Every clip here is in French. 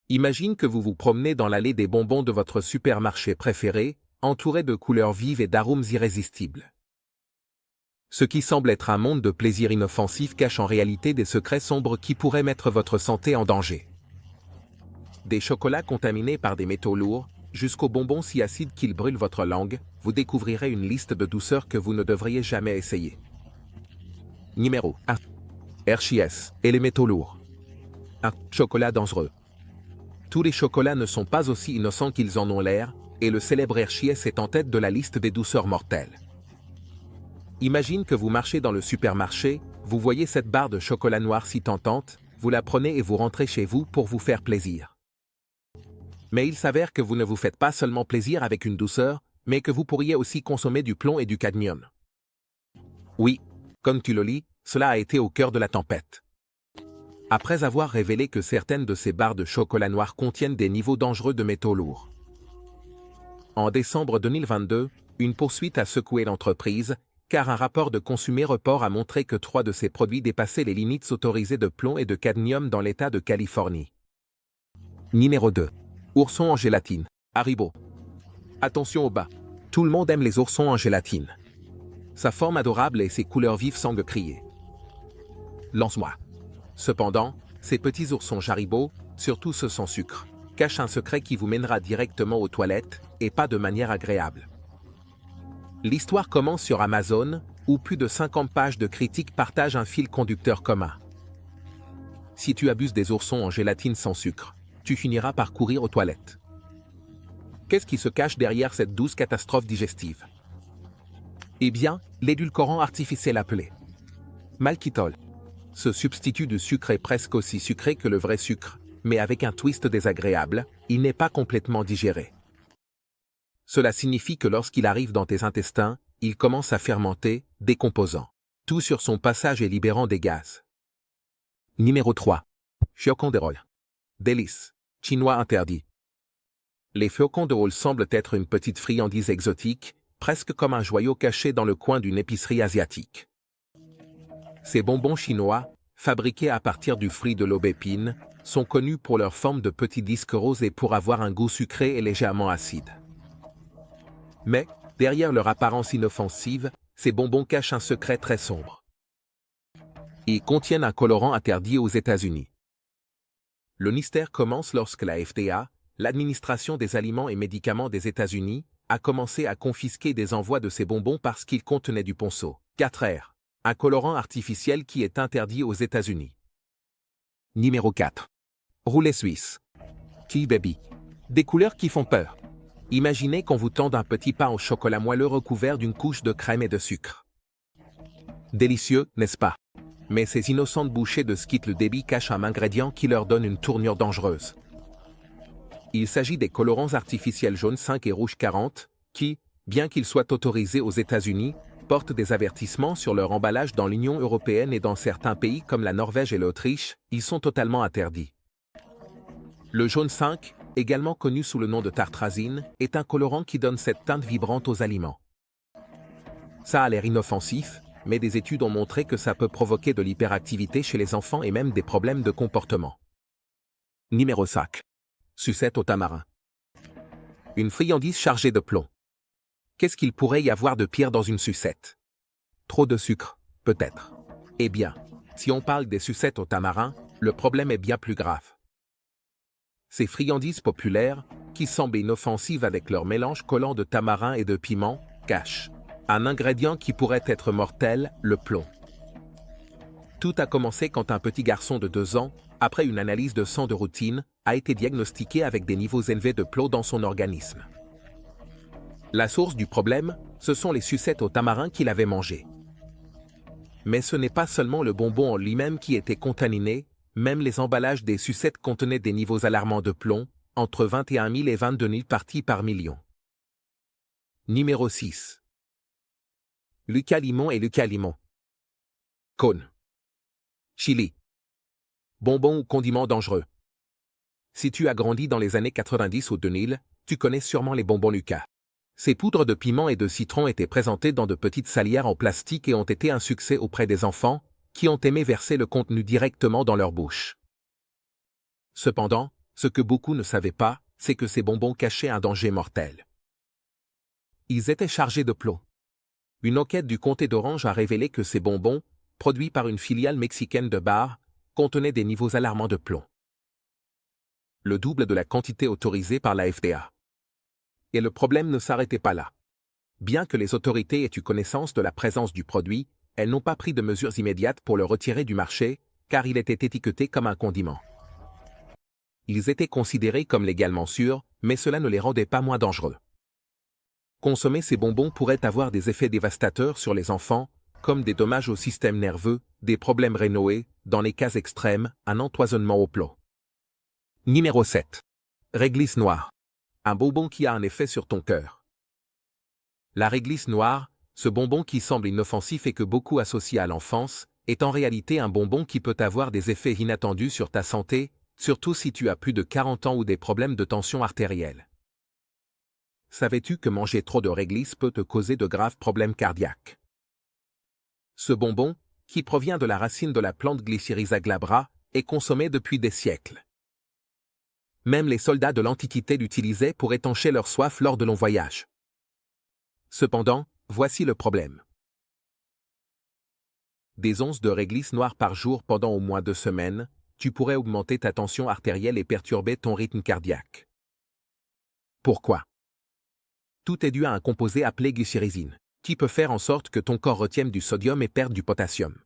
Imagine que vous vous promenez dans l'allée des bonbons de votre supermarché préféré, entouré de couleurs vives et d'arômes irrésistibles. Ce qui semble être un monde de plaisir inoffensif cache en réalité des secrets sombres qui pourraient mettre votre santé en danger. Des chocolats contaminés par des métaux lourds, jusqu'aux bonbons si acides qu'ils brûlent votre langue, vous découvrirez une liste de douceurs que vous ne devriez jamais essayer. Numéro 1. Hershey's et les métaux lourds. 1. Chocolat dangereux. Tous les chocolats ne sont pas aussi innocents qu'ils en ont l'air, et le célèbre Hershey's est en tête de la liste des douceurs mortelles. Imagine que vous marchez dans le supermarché, vous voyez cette barre de chocolat noir si tentante, vous la prenez et vous rentrez chez vous pour vous faire plaisir. Mais il s'avère que vous ne vous faites pas seulement plaisir avec une douceur, mais que vous pourriez aussi consommer du plomb et du cadmium. Oui, comme tu le lis, cela a été au cœur de la tempête. Après avoir révélé que certaines de ces barres de chocolat noir contiennent des niveaux dangereux de métaux lourds. En décembre 2022, une poursuite a secoué l'entreprise, car un rapport de Consumer Report a montré que 3 de ces produits dépassaient les limites autorisées de plomb et de cadmium dans l'État de Californie. Numéro 2. Ourson en gélatine. Haribo. Attention au bas. Tout le monde aime les oursons en gélatine. Sa forme adorable et ses couleurs vives semblent crier. Lance-moi. Cependant, ces petits oursons Haribo, surtout ceux sans sucre, cachent un secret qui vous mènera directement aux toilettes, et pas de manière agréable. L'histoire commence sur Amazon, où plus de 50 pages de critiques partagent un fil conducteur commun. Si tu abuses des oursons en gélatine sans sucre, tu finiras par courir aux toilettes. Qu'est-ce qui se cache derrière cette douce catastrophe digestive? Eh bien, l'édulcorant artificiel appelé maltitol. Ce substitut de sucre est presque aussi sucré que le vrai sucre, mais avec un twist désagréable, il n'est pas complètement digéré. Cela signifie que lorsqu'il arrive dans tes intestins, il commence à fermenter, décomposant tout sur son passage et libérant des gaz. Numéro 3. Flocons de rôle. Délices. Chinois interdits. Les flocons de rôle semblent être une petite friandise exotique, presque comme un joyau caché dans le coin d'une épicerie asiatique. Ces bonbons chinois, fabriqués à partir du fruit de l'aubépine, sont connus pour leur forme de petits disques roses et pour avoir un goût sucré et légèrement acide. Mais, derrière leur apparence inoffensive, ces bonbons cachent un secret très sombre. Ils contiennent un colorant interdit aux États-Unis. Le mystère commence lorsque la FDA, l'administration des aliments et médicaments des États-Unis, a commencé à confisquer des envois de ces bonbons parce qu'ils contenaient du ponceau 4R, un colorant artificiel qui est interdit aux États-Unis. Numéro 4. Roulé suisse. Key Baby. Des couleurs qui font peur. Imaginez qu'on vous tende un petit pain au chocolat moelleux recouvert d'une couche de crème et de sucre. Délicieux, n'est-ce pas? Mais ces innocentes bouchées de Skittles Baby cachent un ingrédient qui leur donne une tournure dangereuse. Il s'agit des colorants artificiels jaune 5 et rouge 40, qui, bien qu'ils soient autorisés aux États-Unis, portent des avertissements sur leur emballage dans l'Union européenne et dans certains pays comme la Norvège et l'Autriche, ils sont totalement interdits. Le jaune 5, également connu sous le nom de tartrazine, est un colorant qui donne cette teinte vibrante aux aliments. Ça a l'air inoffensif, mais des études ont montré que ça peut provoquer de l'hyperactivité chez les enfants et même des problèmes de comportement. Numéro 5. Sucette au tamarin. Une friandise chargée de plomb. Qu'est-ce qu'il pourrait y avoir de pire dans une sucette? Trop de sucre, peut-être. Eh bien, si on parle des sucettes au tamarin, le problème est bien plus grave. Ces friandises populaires, qui semblent inoffensives avec leur mélange collant de tamarin et de piment, cachent un ingrédient qui pourrait être mortel, le plomb. Tout a commencé quand un petit garçon de 2 ans, après une analyse de sang de routine, a été diagnostiqué avec des niveaux élevés de plomb dans son organisme. La source du problème, ce sont les sucettes au tamarin qu'il avait mangées. Mais ce n'est pas seulement le bonbon en lui-même qui était contaminé, même les emballages des sucettes contenaient des niveaux alarmants de plomb, entre 21 000 et 22 000 parties par million. Numéro 6. Lucas Limon et Lucas Limon. Cône. Chili. Bonbons ou condiments dangereux. Si tu as grandi dans les années 90 ou 2000, tu connais sûrement les bonbons Lucas. Ces poudres de piment et de citron étaient présentées dans de petites salières en plastique et ont été un succès auprès des enfants, qui ont aimé verser le contenu directement dans leur bouche. Cependant, Ce que beaucoup ne savaient pas, c'est que ces bonbons cachaient un danger mortel. Ils étaient chargés de plomb. Une enquête du comté d'Orange a révélé que ces bonbons, produits par une filiale mexicaine de Bar, contenaient des niveaux alarmants de plomb. Le double de la quantité autorisée par la FDA. Et le problème ne s'arrêtait pas là. Bien que les autorités aient eu connaissance de la présence du produit, elles n'ont pas pris de mesures immédiates pour le retirer du marché, car il était étiqueté comme un condiment. Ils étaient considérés comme légalement sûrs, mais cela ne les rendait pas moins dangereux. Consommer ces bonbons pourrait avoir des effets dévastateurs sur les enfants, comme des dommages au système nerveux, des problèmes rénaux et, dans les cas extrêmes, un empoisonnement au plomb. Numéro 7. Réglisse noire. Un bonbon qui a un effet sur ton cœur. La réglisse noire, ce bonbon qui semble inoffensif et que beaucoup associent à l'enfance, est en réalité un bonbon qui peut avoir des effets inattendus sur ta santé, surtout si tu as plus de 40 ans ou des problèmes de tension artérielle. Savais-tu que manger trop de réglisse peut te causer de graves problèmes cardiaques? Ce bonbon, qui provient de la racine de la plante Glycyrrhiza glabra, est consommé depuis des siècles. Même les soldats de l'Antiquité l'utilisaient pour étancher leur soif lors de longs voyages. Cependant, voici le problème. Des onces de réglisse noire par jour pendant au moins 2 semaines, tu pourrais augmenter ta tension artérielle et perturber ton rythme cardiaque. Pourquoi? Tout est dû à un composé appelé glycyrrhizine, qui peut faire en sorte que ton corps retienne du sodium et perde du potassium.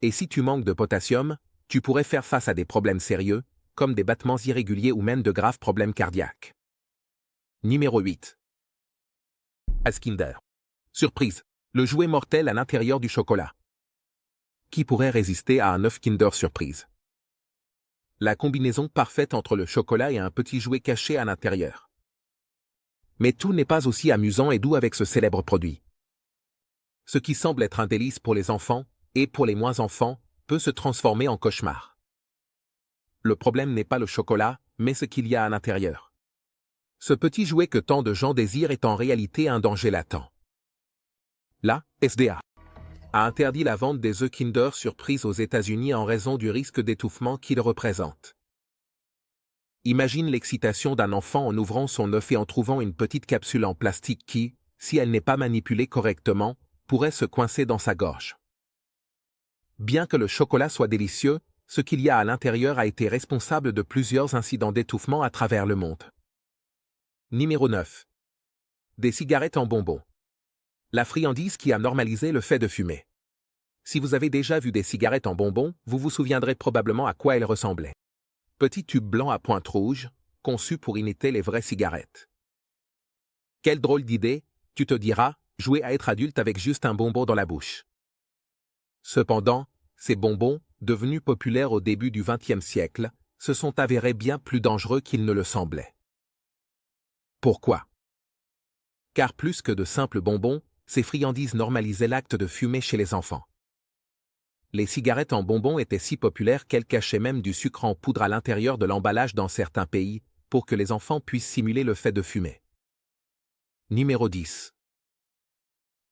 Et si tu manques de potassium, tu pourrais faire face à des problèmes sérieux, comme des battements irréguliers ou même de graves problèmes cardiaques. Numéro 8. Kinder. Surprise, le jouet mortel à l'intérieur du chocolat. Qui pourrait résister à un œuf Kinder Surprise? La combinaison parfaite entre le chocolat et un petit jouet caché à l'intérieur. Mais tout n'est pas aussi amusant et doux avec ce célèbre produit. Ce qui semble être un délice pour les enfants, et pour les moins enfants, peut se transformer en cauchemar. Le problème n'est pas le chocolat, mais ce qu'il y a à l'intérieur. Ce petit jouet que tant de gens désirent est en réalité un danger latent. La FDA a interdit la vente des œufs Kinder Surprise aux États-Unis en raison du risque d'étouffement qu'ils représentent. Imagine l'excitation d'un enfant en ouvrant son œuf et en trouvant une petite capsule en plastique qui, si elle n'est pas manipulée correctement, pourrait se coincer dans sa gorge. Bien que le chocolat soit délicieux, ce qu'il y a à l'intérieur a été responsable de plusieurs incidents d'étouffement à travers le monde. Numéro 9. Des cigarettes en bonbons. La friandise qui a normalisé le fait de fumer. Si vous avez déjà vu des cigarettes en bonbons, vous vous souviendrez probablement à quoi elles ressemblaient. Petits tubes blancs à pointe rouge, conçus pour imiter les vraies cigarettes. Quelle drôle d'idée, tu te diras, jouer à être adulte avec juste un bonbon dans la bouche. Cependant, ces bonbons, devenus populaires au début du XXe siècle, se sont avérés bien plus dangereux qu'ils ne le semblaient. Pourquoi? Car plus que de simples bonbons, ces friandises normalisaient l'acte de fumer chez les enfants. Les cigarettes en bonbons étaient si populaires qu'elles cachaient même du sucre en poudre à l'intérieur de l'emballage dans certains pays, pour que les enfants puissent simuler le fait de fumer. Numéro 10.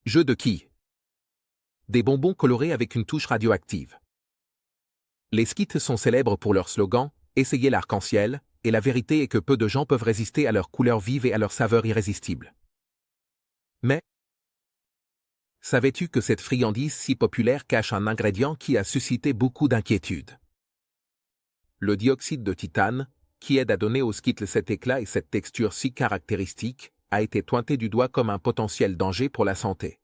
Jeu de quilles. Des bonbons colorés avec une touche radioactive. Les Skittles sont célèbres pour leur slogan « Essayez l'arc-en-ciel », et la vérité est que peu de gens peuvent résister à leur couleur vive et à leur saveur irrésistible. Mais, savais-tu que cette friandise si populaire cache un ingrédient qui a suscité beaucoup d'inquiétudes? Le dioxyde de titane, qui aide à donner aux Skittles cet éclat et cette texture si caractéristique, a été pointé du doigt comme un potentiel danger pour la santé.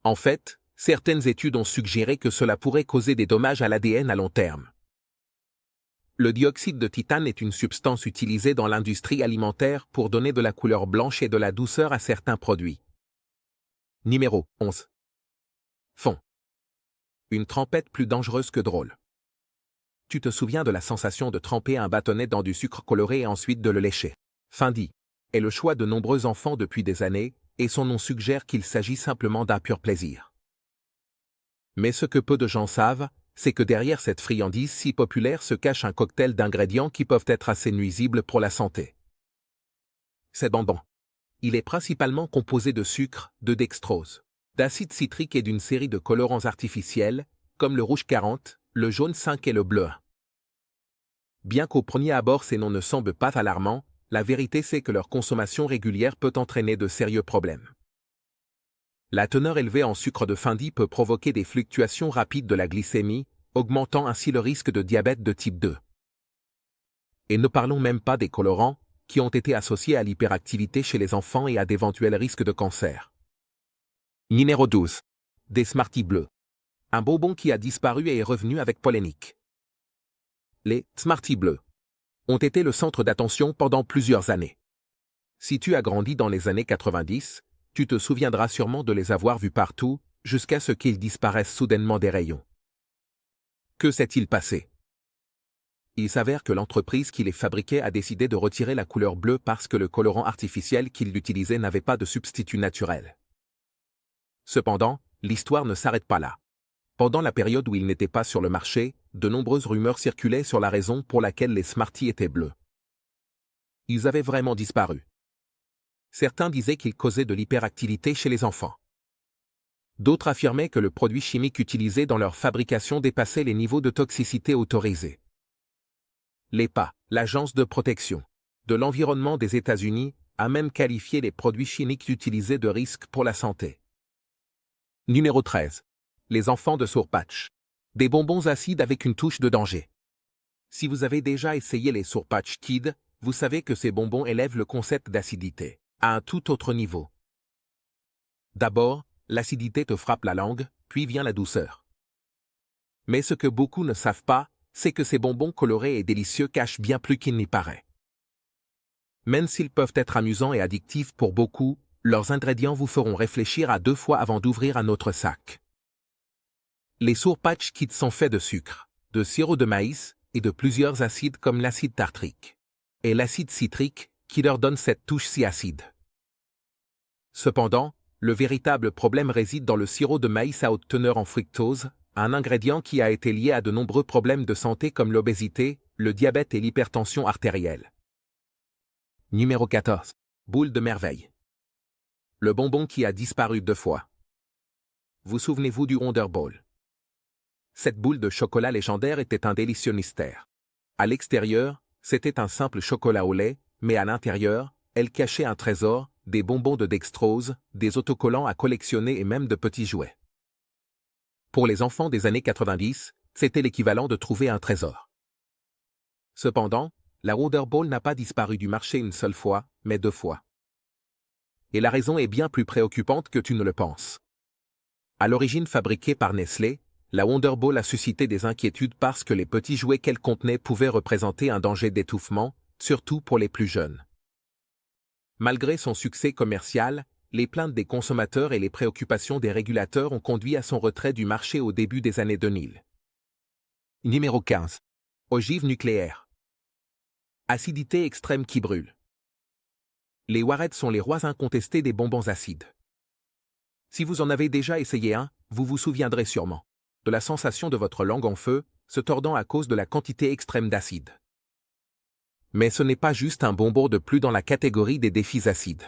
En fait, certaines études ont suggéré que cela pourrait causer des dommages à l'ADN à long terme. Le dioxyde de titane est une substance utilisée dans l'industrie alimentaire pour donner de la couleur blanche et de la douceur à certains produits. Numéro 11. Fond. Une trempette plus dangereuse que drôle. Tu te souviens de la sensation de tremper un bâtonnet dans du sucre coloré et ensuite de le lécher. Findi est le choix de nombreux enfants depuis des années, et son nom suggère qu'il s'agit simplement d'un pur plaisir. Mais ce que peu de gens savent, c'est que derrière cette friandise si populaire se cache un cocktail d'ingrédients qui peuvent être assez nuisibles pour la santé. C'est bonbon. Il est principalement composé de sucre, de dextrose, d'acide citrique et d'une série de colorants artificiels, comme le rouge 40, le jaune 5 et le bleu 1. Bien qu'au premier abord ces noms ne semblent pas alarmants, la vérité c'est que leur consommation régulière peut entraîner de sérieux problèmes. La teneur élevée en sucre de fin dit peut provoquer des fluctuations rapides de la glycémie, augmentant ainsi le risque de diabète de type 2. Et ne parlons même pas des colorants, qui ont été associés à l'hyperactivité chez les enfants et à d'éventuels risques de cancer. Numéro 12. Des Smarties bleus. Un bonbon qui a disparu et est revenu avec polémique. Les Smarties bleus ont été le centre d'attention pendant plusieurs années. Si tu as grandi dans les années 90, tu te souviendras sûrement de les avoir vus partout, jusqu'à ce qu'ils disparaissent soudainement des rayons. Que s'est-il passé? Il s'avère que l'entreprise qui les fabriquait a décidé de retirer la couleur bleue parce que le colorant artificiel qu'il utilisait n'avait pas de substitut naturel. Cependant, l'histoire ne s'arrête pas là. Pendant la période où ils n'étaient pas sur le marché, de nombreuses rumeurs circulaient sur la raison pour laquelle les Smarties étaient bleus. Ils avaient vraiment disparu. Certains disaient qu'ils causaient de l'hyperactivité chez les enfants. D'autres affirmaient que le produit chimique utilisé dans leur fabrication dépassait les niveaux de toxicité autorisés. L'EPA, l'Agence de protection de l'environnement des États-Unis, a même qualifié les produits chimiques utilisés de risques pour la santé. Numéro 13. Les enfants de Sour Patch. Des bonbons acides avec une touche de danger. Si vous avez déjà essayé les Sour Patch Kids, vous savez que ces bonbons élèvent le concept d'acidité à un tout autre niveau. D'abord, l'acidité te frappe la langue, puis vient la douceur. Mais ce que beaucoup ne savent pas, c'est que ces bonbons colorés et délicieux cachent bien plus qu'il n'y paraît. Même s'ils peuvent être amusants et addictifs pour beaucoup, leurs ingrédients vous feront réfléchir à 2 fois avant d'ouvrir un autre sac. Les Sour Patch Kids sont faits de sucre, de sirop de maïs et de plusieurs acides comme l'acide tartrique et l'acide citrique qui leur donne cette touche si acide. Cependant, le véritable problème réside dans le sirop de maïs à haute teneur en fructose, un ingrédient qui a été lié à de nombreux problèmes de santé comme l'obésité, le diabète et l'hypertension artérielle. Numéro 14. Boule de merveille. Le bonbon qui a disparu 2 fois. Vous souvenez-vous du Wonder Ball? Cette boule de chocolat légendaire était un délicieux mystère. À l'extérieur, c'était un simple chocolat au lait, mais à l'intérieur, elle cachait un trésor, des bonbons de dextrose, des autocollants à collectionner et même de petits jouets. Pour les enfants des années 90, c'était l'équivalent de trouver un trésor. Cependant, la Wonder Ball n'a pas disparu du marché une seule fois, mais 2 fois. Et la raison est bien plus préoccupante que tu ne le penses. À l'origine fabriquée par Nestlé, la Wonder Ball a suscité des inquiétudes parce que les petits jouets qu'elle contenait pouvaient représenter un danger d'étouffement, surtout pour les plus jeunes. Malgré son succès commercial, les plaintes des consommateurs et les préoccupations des régulateurs ont conduit à son retrait du marché au début des années 2000. Numéro 15. Ogive nucléaire. Acidité extrême qui brûle. Les Warheads sont les rois incontestés des bonbons acides. Si vous en avez déjà essayé un, vous vous souviendrez sûrement de la sensation de votre langue en feu, se tordant à cause de la quantité extrême d'acide. Mais ce n'est pas juste un bonbon de plus dans la catégorie des défis acides.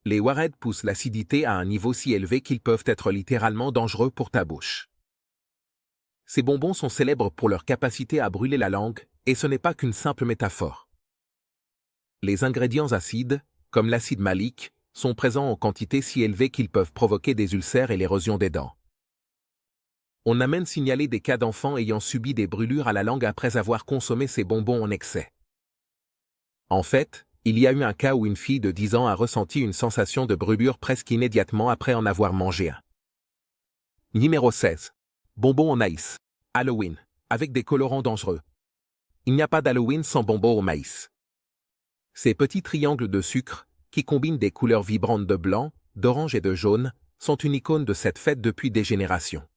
Les Warheads poussent l'acidité à un niveau si élevé qu'ils peuvent être littéralement dangereux pour ta bouche. Ces bonbons sont célèbres pour leur capacité à brûler la langue, et ce n'est pas qu'une simple métaphore. Les ingrédients acides, comme l'acide malique, sont présents en quantité si élevée qu'ils peuvent provoquer des ulcères et l'érosion des dents. On a même signalé des cas d'enfants ayant subi des brûlures à la langue après avoir consommé ces bonbons en excès. En fait, il y a eu un cas où une fille de 10 ans a ressenti une sensation de brûlure presque immédiatement après en avoir mangé un. Numéro 16. Bonbons au maïs. Halloween, avec des colorants dangereux. Il n'y a pas d'Halloween sans bonbons au maïs. Ces petits triangles de sucre, qui combinent des couleurs vibrantes de blanc, d'orange et de jaune, sont une icône de cette fête depuis des générations.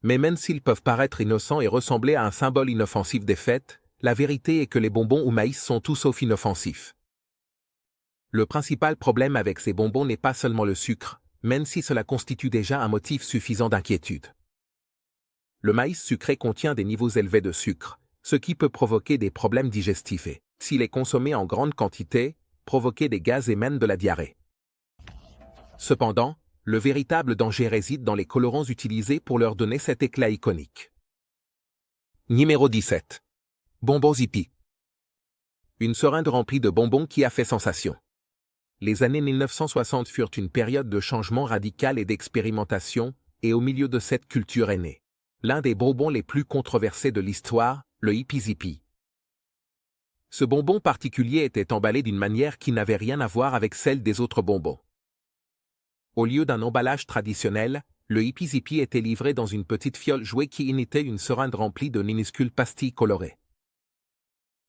Mais même s'ils peuvent paraître innocents et ressembler à un symbole inoffensif des fêtes, la vérité est que les bonbons au maïs sont tout sauf inoffensifs. Le principal problème avec ces bonbons n'est pas seulement le sucre, même si cela constitue déjà un motif suffisant d'inquiétude. Le maïs sucré contient des niveaux élevés de sucre, ce qui peut provoquer des problèmes digestifs et, s'il est consommé en grande quantité, provoquer des gaz et même de la diarrhée. Cependant, le véritable danger réside dans les colorants utilisés pour leur donner cet éclat iconique. Numéro 17. Bonbons Zippy. Une seringue remplie de bonbons qui a fait sensation. Les années 1960 furent une période de changement radical et d'expérimentation, et au milieu de cette culture est né l'un des bonbons les plus controversés de l'histoire, le Hippy Zippy. Ce bonbon particulier était emballé d'une manière qui n'avait rien à voir avec celle des autres bonbons. Au lieu d'un emballage traditionnel, le Hippy Zippy était livré dans une petite fiole jouée qui imitait une seringue remplie de minuscules pastilles colorées.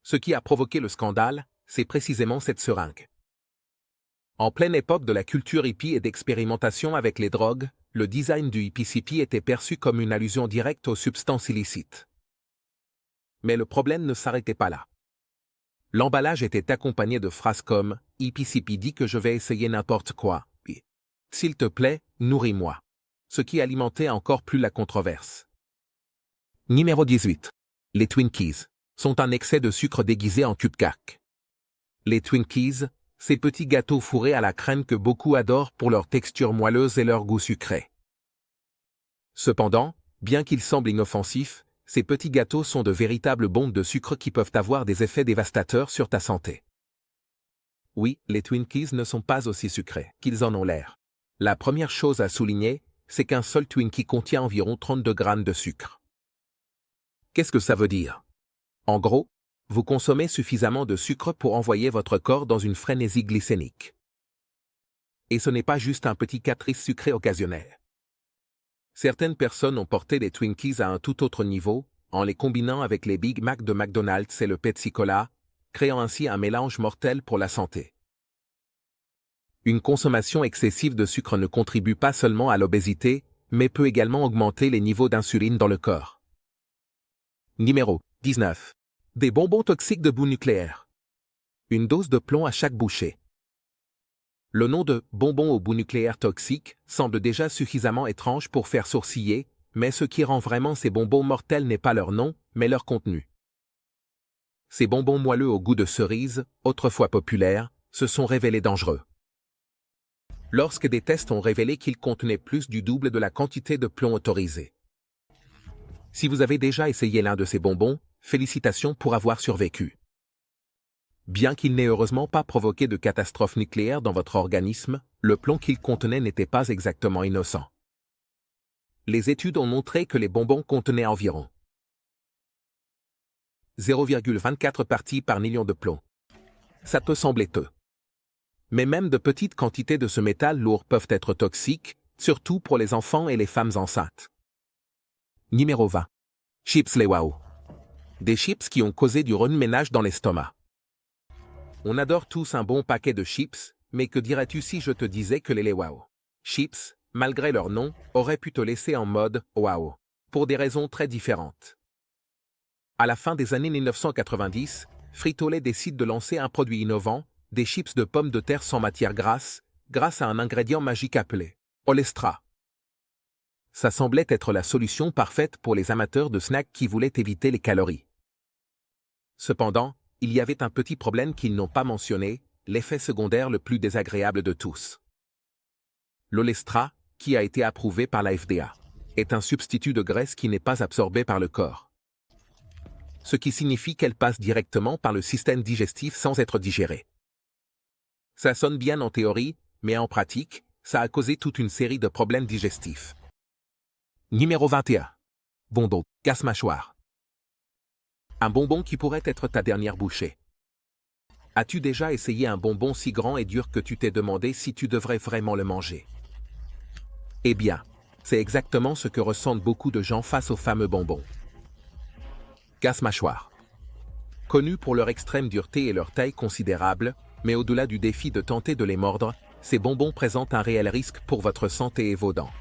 Ce qui a provoqué le scandale, c'est précisément cette seringue. En pleine époque de la culture hippie et d'expérimentation avec les drogues, le design du Hippy Zippy était perçu comme une allusion directe aux substances illicites. Mais le problème ne s'arrêtait pas là. L'emballage était accompagné de phrases comme « Hippy Zippy dit que je vais essayer n'importe quoi » et « S'il te plaît, nourris-moi », ce qui alimentait encore plus la controverse. Numéro 18. Les Twinkies sont un excès de sucre déguisé en cupcake. Les Twinkies, ces petits gâteaux fourrés à la crème que beaucoup adorent pour leur texture moelleuse et leur goût sucré. Cependant, bien qu'ils semblent inoffensifs, ces petits gâteaux sont de véritables bombes de sucre qui peuvent avoir des effets dévastateurs sur ta santé. Oui, les Twinkies ne sont pas aussi sucrés qu'ils en ont l'air. La première chose à souligner, c'est qu'un seul Twinkie contient environ 32 grammes de sucre. Qu'est-ce que ça veut dire? En gros, vous consommez suffisamment de sucre pour envoyer votre corps dans une frénésie glycémique. Et ce n'est pas juste un petit caprice sucré occasionnel. Certaines personnes ont porté les Twinkies à un tout autre niveau, en les combinant avec les Big Mac de McDonald's et le Pepsi Cola, créant ainsi un mélange mortel pour la santé. Une consommation excessive de sucre ne contribue pas seulement à l'obésité, mais peut également augmenter les niveaux d'insuline dans le corps. Numéro 19. Des bonbons toxiques de bout nucléaire. Une dose de plomb à chaque bouchée. Le nom de « bonbons au bout nucléaire toxique » semble déjà suffisamment étrange pour faire sourciller, mais ce qui rend vraiment ces bonbons mortels n'est pas leur nom, mais leur contenu. Ces bonbons moelleux au goût de cerise, autrefois populaires, se sont révélés dangereux. Lorsque des tests ont révélé qu'ils contenaient plus du double de la quantité de plomb autorisée. Si vous avez déjà essayé l'un de ces bonbons, félicitations pour avoir survécu. Bien qu'il n'ait heureusement pas provoqué de catastrophe nucléaire dans votre organisme, le plomb qu'il contenait n'était pas exactement innocent. Les études ont montré que les bonbons contenaient environ 0,24 parties par million de plomb. Ça peut sembler peu. Mais même de petites quantités de ce métal lourd peuvent être toxiques, surtout pour les enfants et les femmes enceintes. Numéro 20. Chips les Wow. Des chips qui ont causé du remue-ménage dans l'estomac. On adore tous un bon paquet de chips, mais que dirais-tu si je te disais que les Wow Chips, malgré leur nom, auraient pu te laisser en mode « wow », pour des raisons très différentes. À la fin des années 1990, Frito-Lay décide de lancer un produit innovant, des chips de pommes de terre sans matière grasse, grâce à un ingrédient magique appelé Olestra. Ça semblait être la solution parfaite pour les amateurs de snacks qui voulaient éviter les calories. Cependant, il y avait un petit problème qu'ils n'ont pas mentionné, l'effet secondaire le plus désagréable de tous. L'Olestra, qui a été approuvé par la FDA, est un substitut de graisse qui n'est pas absorbé par le corps. Ce qui signifie qu'elle passe directement par le système digestif sans être digérée. Ça sonne bien en théorie, mais en pratique, ça a causé toute une série de problèmes digestifs. Numéro 21. Bonbon, casse-mâchoire. Un bonbon qui pourrait être ta dernière bouchée. As-tu déjà essayé un bonbon si grand et dur que tu t'es demandé si tu devrais vraiment le manger? Eh bien, c'est exactement ce que ressentent beaucoup de gens face aux fameux bonbons. Casse-mâchoire. Connus pour leur extrême dureté et leur taille considérable, mais au-delà du défi de tenter de les mordre, ces bonbons présentent un réel risque pour votre santé et vos dents.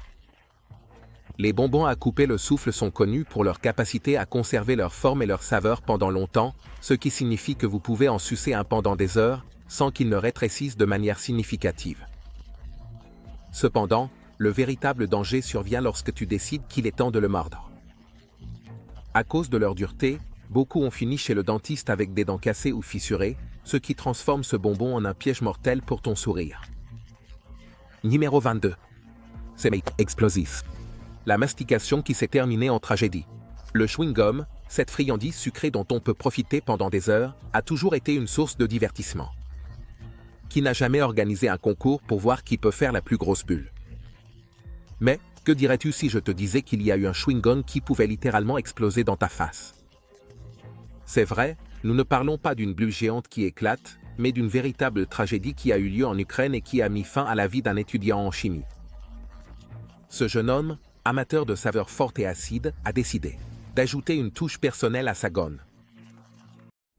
Les bonbons à couper le souffle sont connus pour leur capacité à conserver leur forme et leur saveur pendant longtemps, ce qui signifie que vous pouvez en sucer un pendant des heures, sans qu'ils ne rétrécissent de manière significative. Cependant, le véritable danger survient lorsque tu décides qu'il est temps de le mordre. À cause de leur dureté, beaucoup ont fini chez le dentiste avec des dents cassées ou fissurées, ce qui transforme ce bonbon en un piège mortel pour ton sourire. Numéro 22. C'est explosif. La mastication qui s'est terminée en tragédie. Le chewing-gum, cette friandise sucrée dont on peut profiter pendant des heures, a toujours été une source de divertissement. Qui n'a jamais organisé un concours pour voir qui peut faire la plus grosse bulle? Mais, que dirais-tu si je te disais qu'il y a eu un chewing-gum qui pouvait littéralement exploser dans ta face? C'est vrai, nous ne parlons pas d'une bulle géante qui éclate, mais d'une véritable tragédie qui a eu lieu en Ukraine et qui a mis fin à la vie d'un étudiant en chimie. Ce jeune homme, amateur de saveurs fortes et acides, a décidé d'ajouter une touche personnelle à sa gomme.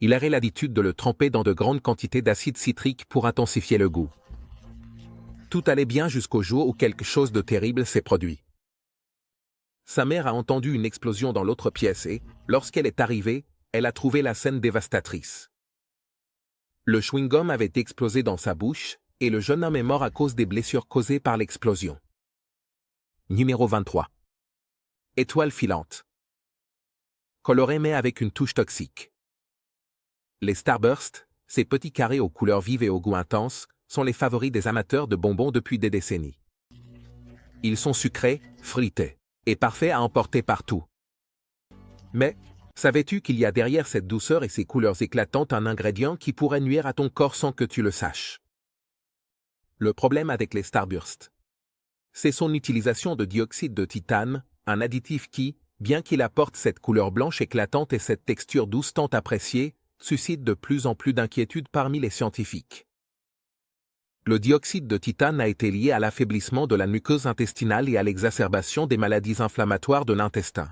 Il avait l'habitude de le tremper dans de grandes quantités d'acide citrique pour intensifier le goût. Tout allait bien jusqu'au jour où quelque chose de terrible s'est produit. Sa mère a entendu une explosion dans l'autre pièce et, lorsqu'elle est arrivée, elle a trouvé la scène dévastatrice. Le chewing-gum avait explosé dans sa bouche, et le jeune homme est mort à cause des blessures causées par l'explosion. Numéro 23. Étoile filante. Coloré mais avec une touche toxique. Les Starburst, ces petits carrés aux couleurs vives et au goût intense, sont les favoris des amateurs de bonbons depuis des décennies. Ils sont sucrés, fruités, et parfaits à emporter partout. Mais, savais-tu qu'il y a derrière cette douceur et ces couleurs éclatantes un ingrédient qui pourrait nuire à ton corps sans que tu le saches? Le problème avec les Starburst, c'est son utilisation de dioxyde de titane, un additif qui, bien qu'il apporte cette couleur blanche éclatante et cette texture douce tant appréciée, suscite de plus en plus d'inquiétudes parmi les scientifiques. Le dioxyde de titane a été lié à l'affaiblissement de la muqueuse intestinale et à l'exacerbation des maladies inflammatoires de l'intestin.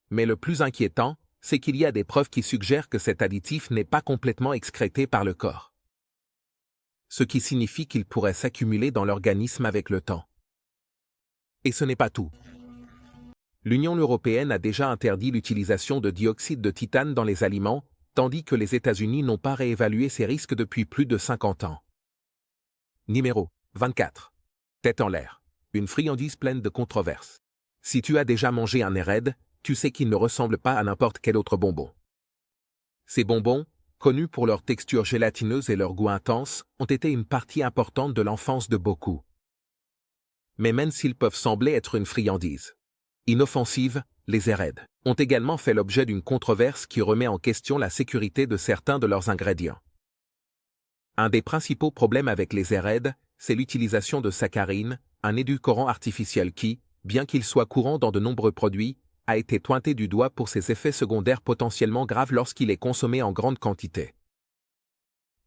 Mais le plus inquiétant, c'est qu'il y a des preuves qui suggèrent que cet additif n'est pas complètement excrété par le corps. Ce qui signifie qu'il pourrait s'accumuler dans l'organisme avec le temps. Et ce n'est pas tout. L'Union européenne a déjà interdit l'utilisation de dioxyde de titane dans les aliments, tandis que les États-Unis n'ont pas réévalué ces risques depuis plus de 50 ans. Numéro 24. Tête en l'air. Une friandise pleine de controverses. Si tu as déjà mangé un Ered, tu sais qu'il ne ressemble pas à n'importe quel autre bonbon. Ces bonbons, connus pour leur texture gélatineuse et leur goût intense, ont été une partie importante de l'enfance de beaucoup. Mais même s'ils peuvent sembler être une friandise inoffensive, les Ered ont également fait l'objet d'une controverse qui remet en question la sécurité de certains de leurs ingrédients. Un des principaux problèmes avec les Ered, c'est l'utilisation de saccharine, un édulcorant artificiel qui, bien qu'il soit courant dans de nombreux produits, a été pointé du doigt pour ses effets secondaires potentiellement graves lorsqu'il est consommé en grande quantité.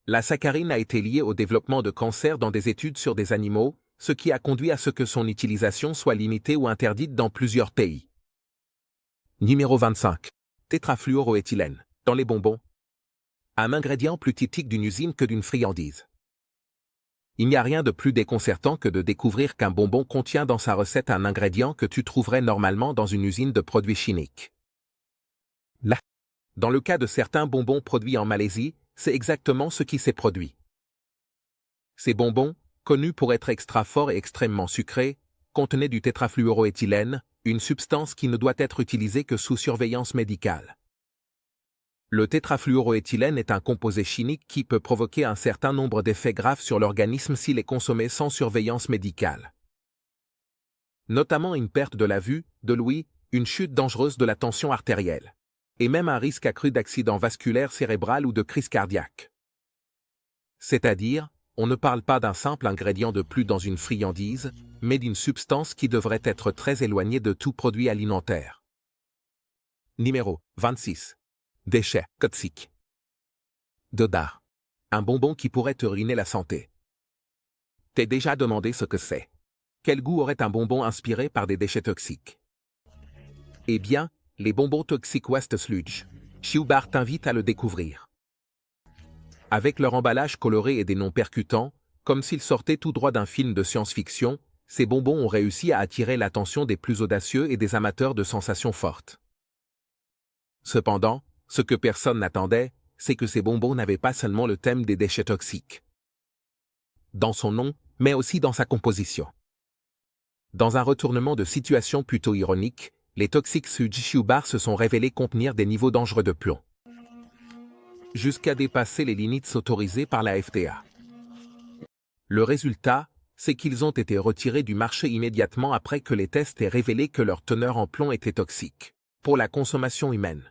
La saccharine a été liée au développement de cancers dans des études sur des animaux, ce qui a conduit à ce que son utilisation soit limitée ou interdite dans plusieurs pays. Numéro 25. Tétrafluoroéthylène, dans les bonbons. Un ingrédient plus typique d'une usine que d'une friandise. Il n'y a rien de plus déconcertant que de découvrir qu'un bonbon contient dans sa recette un ingrédient que tu trouverais normalement dans une usine de produits chimiques. Là, dans le cas de certains bonbons produits en Malaisie, c'est exactement ce qui s'est produit. Ces bonbons, connus pour être extra forts et extrêmement sucrés, contenaient du tétrafluoroéthylène, une substance qui ne doit être utilisée que sous surveillance médicale. Le tétrafluoroéthylène est un composé chimique qui peut provoquer un certain nombre d'effets graves sur l'organisme s'il est consommé sans surveillance médicale. Notamment une perte de la vue, de l'ouïe, une chute dangereuse de la tension artérielle, et même un risque accru d'accident vasculaire cérébral ou de crise cardiaque. C'est-à-dire, on ne parle pas d'un simple ingrédient de plus dans une friandise, mais d'une substance qui devrait être très éloignée de tout produit alimentaire. Numéro 26. Déchets toxiques. Dodar. Un bonbon qui pourrait te ruiner la santé. T'es déjà demandé ce que c'est? Quel goût aurait un bonbon inspiré par des déchets toxiques? Eh bien, les bonbons toxiques Waste Sludge. Chewbar t'invite à le découvrir. Avec leur emballage coloré et des noms percutants, comme s'ils sortaient tout droit d'un film de science-fiction, ces bonbons ont réussi à attirer l'attention des plus audacieux et des amateurs de sensations fortes. Cependant, ce que personne n'attendait, c'est que ces bonbons n'avaient pas seulement le thème des déchets toxiques. Dans son nom, mais aussi dans sa composition. Dans un retournement de situation plutôt ironique, les Toxic Sludge Chewbar se sont révélés contenir des niveaux dangereux de plomb, jusqu'à dépasser les limites autorisées par la FDA. Le résultat, c'est qu'ils ont été retirés du marché immédiatement après que les tests aient révélé que leur teneur en plomb était toxique. pour la consommation humaine.